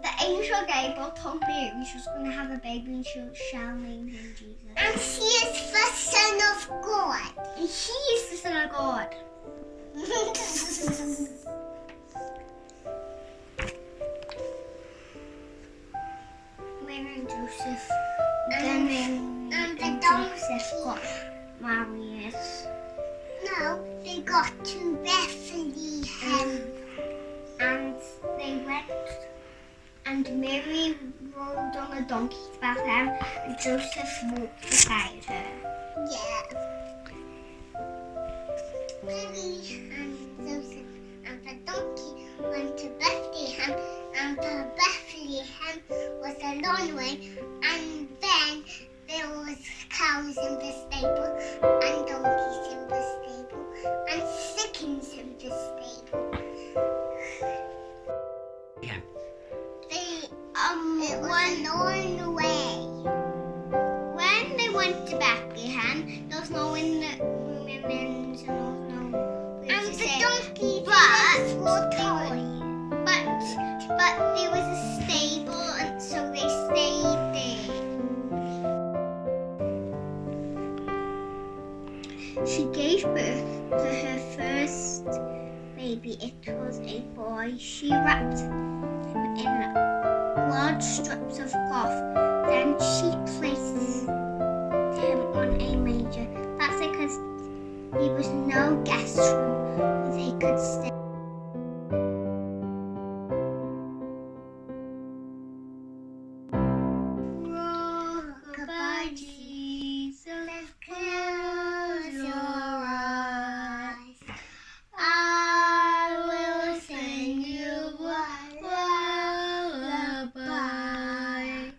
the angel Gabriel told Mary she was going to have a baby and she shall name him Jesus. And he is the Son of God. And he is the Son of God. Mary and Joseph. And Joseph got married. No, they got to Bethlehem. And they went, and Mary rode on a donkey to Bethlehem, and Joseph walked beside her. Yeah. Mary and Joseph and the donkey went to Bethlehem, and the Bethlehem was a long way, and then there was cows in the stable, and donkeys in the stable, and chickens in the stable. Yeah. It was a long way. When they went to Bethlehem, there was no in the women's and there was no. And the donkey But toy. but there was a stable, and so they stayed there. She gave birth to her first baby. It was a boy. She wrapped him in large strips of cloth. Then she placed him on a manger. That's because there was no guest room where they could stay. Goodbye, Jesus. Close your eyes. I will sing you a lullaby.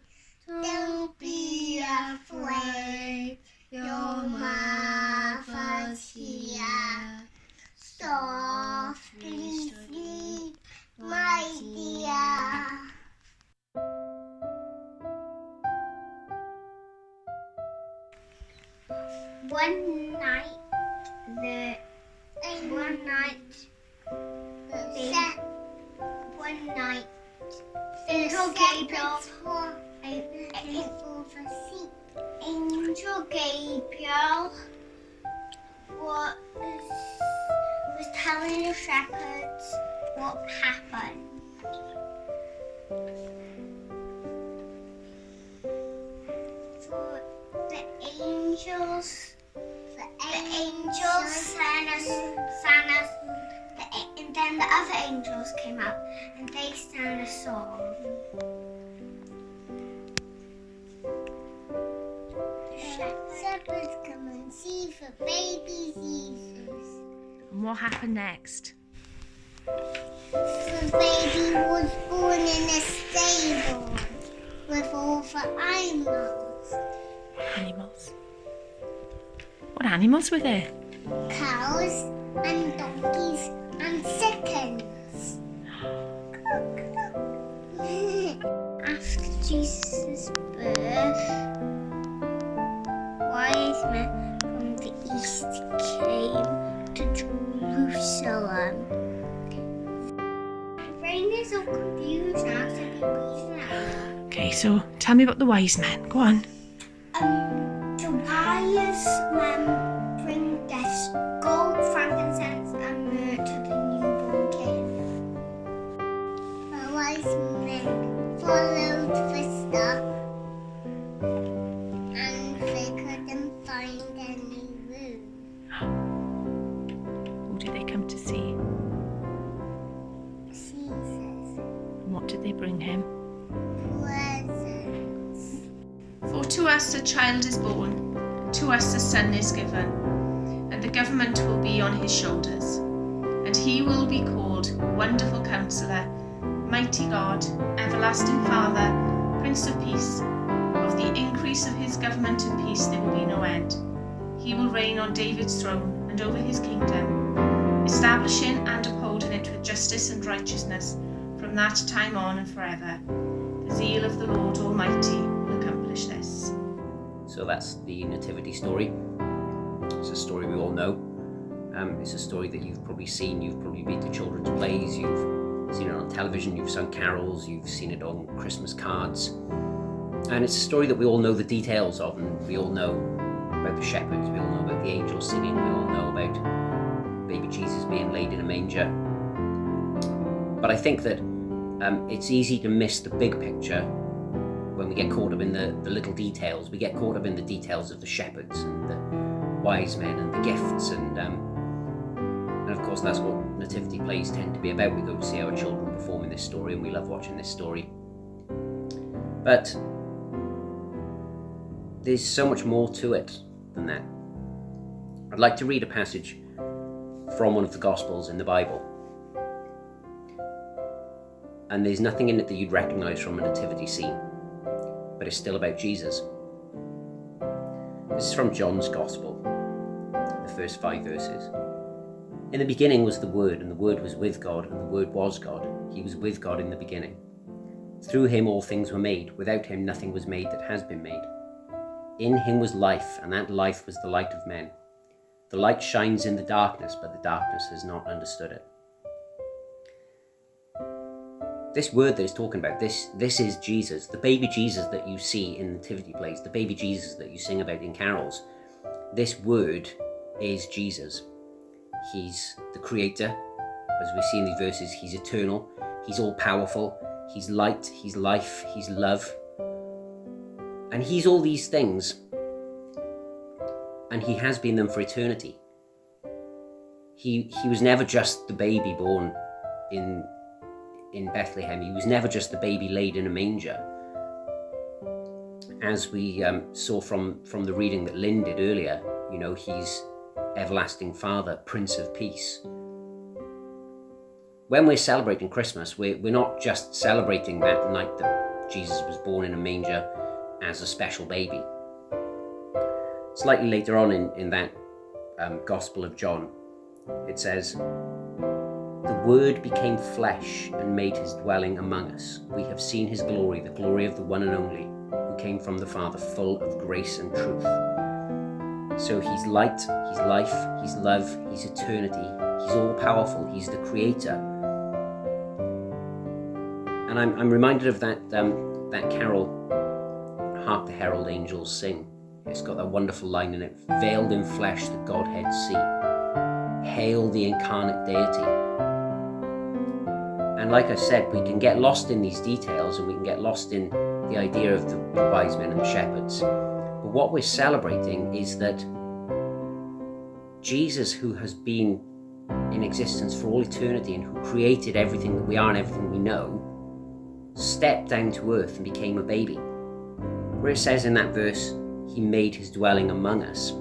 Don't be afraid. Your mother's here. Softly sleep, my dear. One night, Angel Gabriel was telling the shepherds what happened. So the angels sang us, and then the other angels came out and they sang a song. Shepherds come and see the baby Jesus. And what happened next? The baby was born in a stable with all the animals. Animals. What animals were there? Cows and donkeys and chickens. After Jesus' birth, wise men from the east came to Jerusalem. The brain is so confused now, so confused now. Okay, so tell me about the wise men. Go on. The wise men bring gifts, gold, frankincense, and myrrh to the newborn king. The wise men followed the star, and they couldn't find any room. Who did they come to see? Jesus. And what did they bring him? Presents. For to us a child is born, and to us a son is given, and the government will be on his shoulders. And he will be called Wonderful Counselor, Mighty God, Everlasting Father, Prince of Peace. Of the increase of his government and peace there will be no end. He will reign on David's throne and over his kingdom, establishing and upholding it with justice and righteousness from that time on and forever. The zeal of the Lord Almighty will accomplish this. So that's the nativity story. It's a story we all know. It's a story that you've probably seen. You've probably been to children's plays. You've seen it on television, you've sung carols, you've seen it on Christmas cards. And it's a story that we all know the details of, and we all know about the shepherds, we all know about the angels singing, we all know about baby Jesus being laid in a manger. But I think that it's easy to miss the big picture when we get caught up in the little details. We get caught up in the details of the shepherds and the wise men and the gifts, and of course that's what nativity plays tend to be about. We go to see our children perform in this story, and we love watching this story. But there's so much more to it than that. I'd like to read a passage from one of the Gospels in the Bible. And there's nothing in it that you'd recognise from a nativity scene, but it's still about Jesus. This is from John's Gospel, the first 5 verses. In the beginning was the Word, and the Word was with God, and the Word was God. He was with God in the beginning. Through him all things were made. Without him nothing was made that has been made. In him was life, and that life was the light of men. The light shines in the darkness, but the darkness has not understood it. This word that he's talking about, this is Jesus, the baby Jesus that you see in nativity plays, the baby Jesus that you sing about in carols. This word is Jesus. He's the creator. As we see in these verses, he's eternal, he's all powerful, he's light, he's life, he's love. And he's all these things, and he has been them for eternity. He was never just the baby born in Bethlehem. He was never just the baby laid in a manger. As we saw from the reading that Lynn did earlier, he's everlasting Father, Prince of Peace. When we're celebrating Christmas, we're not just celebrating that night that Jesus was born in a manger as a special baby. Slightly later on in that Gospel of John, it says, "The Word became flesh and made his dwelling among us. We have seen his glory, the glory of the one and only, who came from the Father, full of grace and truth." So he's light, he's life, he's love, he's eternity, he's all powerful, he's the creator. And I'm reminded of that carol, "Hark the Herald Angels Sing." It's got that wonderful line in it, "Veiled in flesh the Godhead see. Hail the incarnate deity." And like I said, we can get lost in these details, and we can get lost in the idea of the wise men and the shepherds. But what we're celebrating is that Jesus, who has been in existence for all eternity and who created everything that we are and everything we know, stepped down to earth and became a baby. Where it says in that verse, he made his dwelling among us.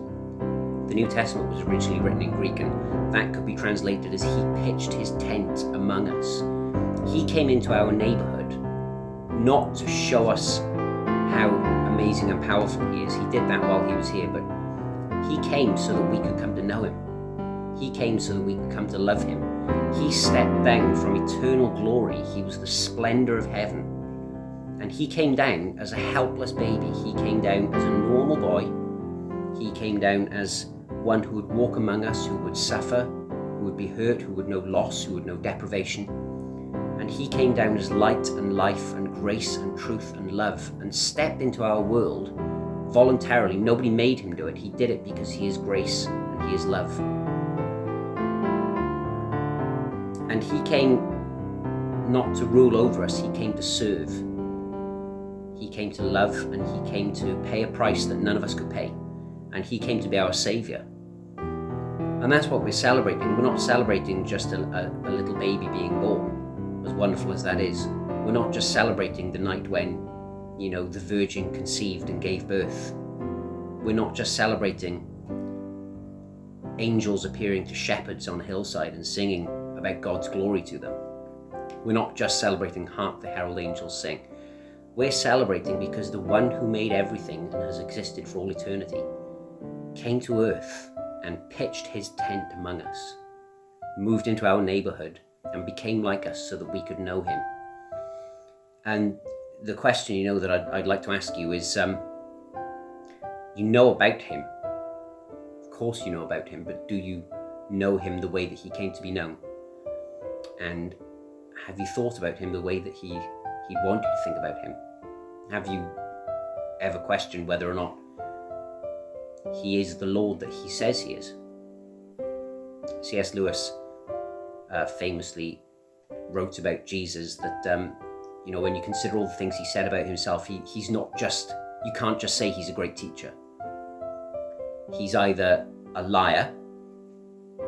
The New Testament was originally written in Greek, and that could be translated as he pitched his tent among us. He came into our neighborhood, not to show us how amazing and powerful he is. He did that while he was here, but he came so that we could come to know him. He came so that we could come to love him. He stepped down from eternal glory. He was the splendor of heaven. And he came down as a helpless baby. He came down as a normal boy. He came down as one who would walk among us, who would suffer, who would be hurt, who would know loss, who would know deprivation. And he came down as light and life and grace and truth and love, and stepped into our world voluntarily. Nobody made him do it. He did it because he is grace and he is love. And he came not to rule over us, he came to serve. He came to love, and he came to pay a price that none of us could pay. And he came to be our saviour. And that's what we're celebrating. We're not celebrating just a little baby being born, as wonderful as that is. We're not just celebrating the night when, the Virgin conceived and gave birth. We're not just celebrating angels appearing to shepherds on a hillside and singing about God's glory to them. We're not just celebrating "Hark the Herald Angels Sing." We're celebrating because the one who made everything and has existed for all eternity came to earth and pitched his tent among us, moved into our neighborhood, and became like us so that we could know him. And the question, that I'd like to ask you is, you know about him. Of course you know about him, but do you know him the way that he came to be known? And have you thought about him the way that he wanted you to think about him? Have you ever questioned whether or not he is the Lord that he says he is? C.S. Lewis famously wrote about Jesus that, when you consider all the things he said about himself, he's not just, you can't just say he's a great teacher. He's either a liar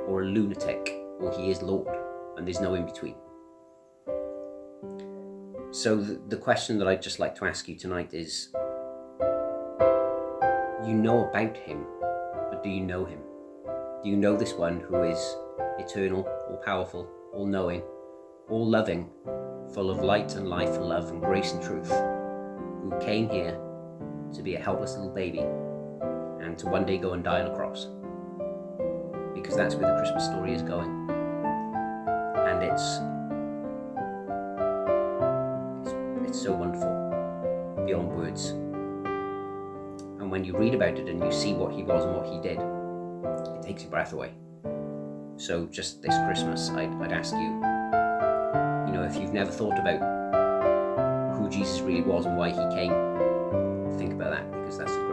or a lunatic, or he is Lord, and there's no in between. So the question that I'd just like to ask you tonight is, you know about him, but do you know him? Do you know this one who is eternal, all-powerful, all-knowing, all-loving, full of light and life and love and grace and truth, who came here to be a helpless little baby and to one day go and die on a cross? Because that's where the Christmas story is going. And it's so wonderful, beyond words. And when you read about it and you see what he was and what he did, it takes your breath away. So just this Christmas, I'd ask you, if you've never thought about who Jesus really was and why he came, think about that, because that's a